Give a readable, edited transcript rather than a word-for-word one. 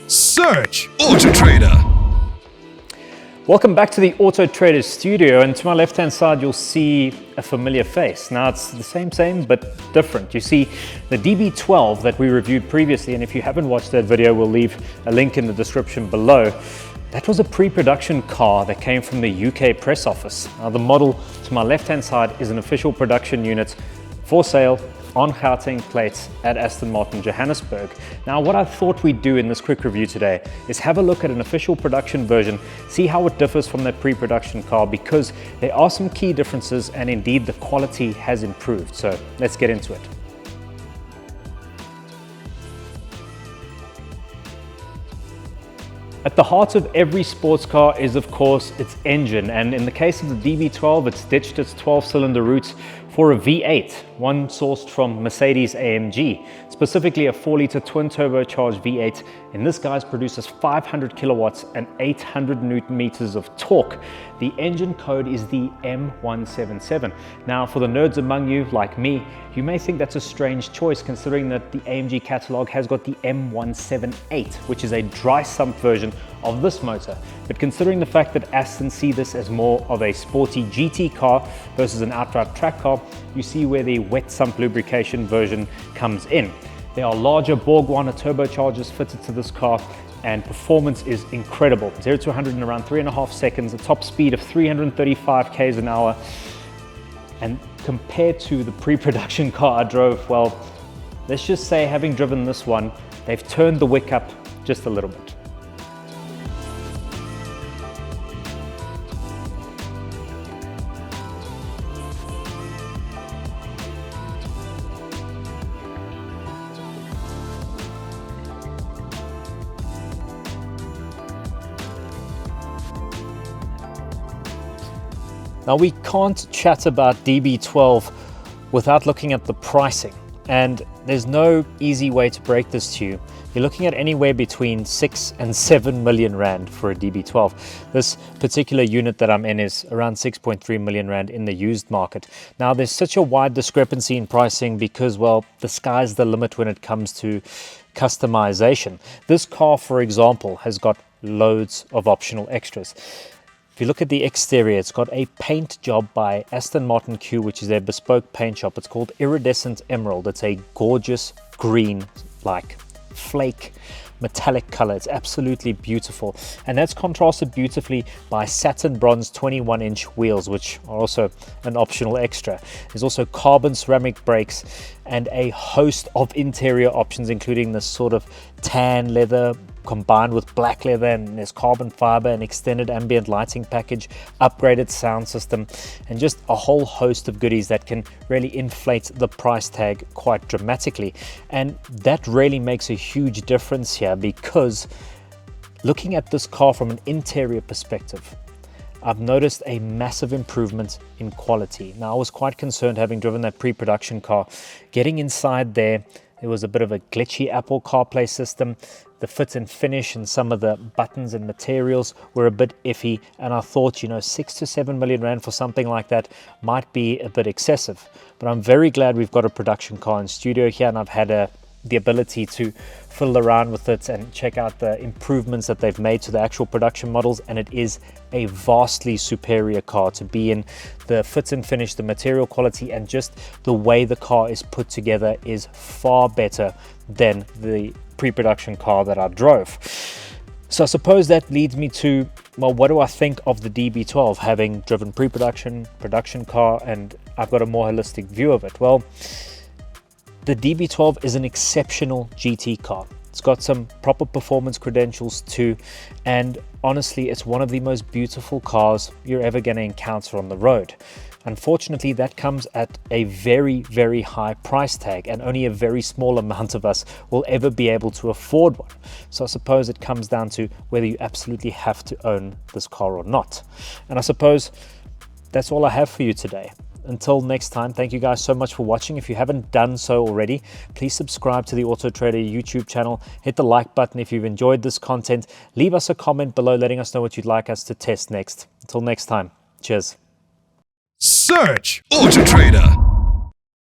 Search AutoTrader. Welcome back to the AutoTrader studio, and to my left hand side you'll see a familiar face. Now it's the same but different. You see the DB12 that we reviewed previously, and if you haven't watched that video we'll leave a link in the description below. That was a pre-production car that came from the UK press office. Now the model to my left hand side is an official production unit for sale on Gauteng plates at Aston Martin Johannesburg. Now what I thought we'd do in this quick review today is have a look at an official production version, see how it differs from that pre-production car, because there are some key differences and indeed the quality has improved. So let's get into it. At the heart of every sports car is of course its engine, and in the case of the DB12 it's ditched its 12-cylinder roots for a V8, one sourced from Mercedes-AMG, specifically a 4-litre twin-turbocharged V8, and this guy produces 500 kilowatts and 800 newton meters of torque. The engine code is the M177. Now for the nerds among you, like me, you may think that's a strange choice considering that the AMG catalogue has got the M178, which is a dry sump version of this motor. But considering the fact that Aston see this as more of a sporty GT car versus an outright track car, you see where the wet sump lubrication version comes in. There are larger Borg Warner turbochargers fitted to this car, and performance is incredible. 0 to 100 in around 3.5 seconds, a top speed of 335 k's an hour. And compared to the pre-production car I drove, well, let's just say having driven this one, they've turned the wick up just a little bit. Now we can't chat about DB12 without looking at the pricing, and there's no easy way to break this to you. You're looking at anywhere between 6 and 7 million rand for a DB12. This particular unit that I'm in is around 6.3 million rand in the used market. Now there's such a wide discrepancy in pricing because, well, the sky's the limit when it comes to customization. This car, for example, has got loads of optional extras. If you look at the exterior, it's got a paint job by Aston Martin Q, which is their bespoke paint shop. It's called Iridescent Emerald. It's a gorgeous green, like flake metallic color. It's absolutely beautiful, and that's contrasted beautifully by satin bronze 21-inch wheels, which are also an optional extra. There's also carbon ceramic brakes and a host of interior options, including this sort of tan leather combined with black leather, and there's carbon fiber and extended ambient lighting package, upgraded sound system, and just a whole host of goodies that can really inflate the price tag quite dramatically. And that really makes a huge difference here, because looking at this car from an interior perspective, I've noticed a massive improvement in quality. Now I was quite concerned, having driven that pre-production car, getting inside there was a bit of a glitchy Apple CarPlay system. The fit and finish and some of the buttons and materials were a bit iffy, and I thought, 6 to 7 million rand for something like that might be a bit excessive. But I'm very glad we've got a production car in studio here, and I've had the ability to fiddle around with it and check out the improvements that they've made to the actual production models, and it is a vastly superior car to be in. The fit and finish, the material quality, and just the way the car is put together is far better than the pre-production car that I drove. So I suppose that leads me to, well, what do I think of the DB12, having driven pre-production, production car, and I've got a more holistic view of it? Well, the DB12 is an exceptional GT car. It's got some proper performance credentials too, and honestly, it's one of the most beautiful cars you're ever going to encounter on the road. Unfortunately, that comes at a very, very high price tag, and only a very small amount of us will ever be able to afford one. So I suppose it comes down to whether you absolutely have to own this car or not. And I suppose that's all I have for you today. until next time, thank you guys so much for watching. If you haven't done so already, please subscribe to the AutoTrader YouTube channel. Hit the like button if you've enjoyed this content. Leave us a comment below letting us know what you'd like us to test next. Until next time, cheers. Search AutoTrader.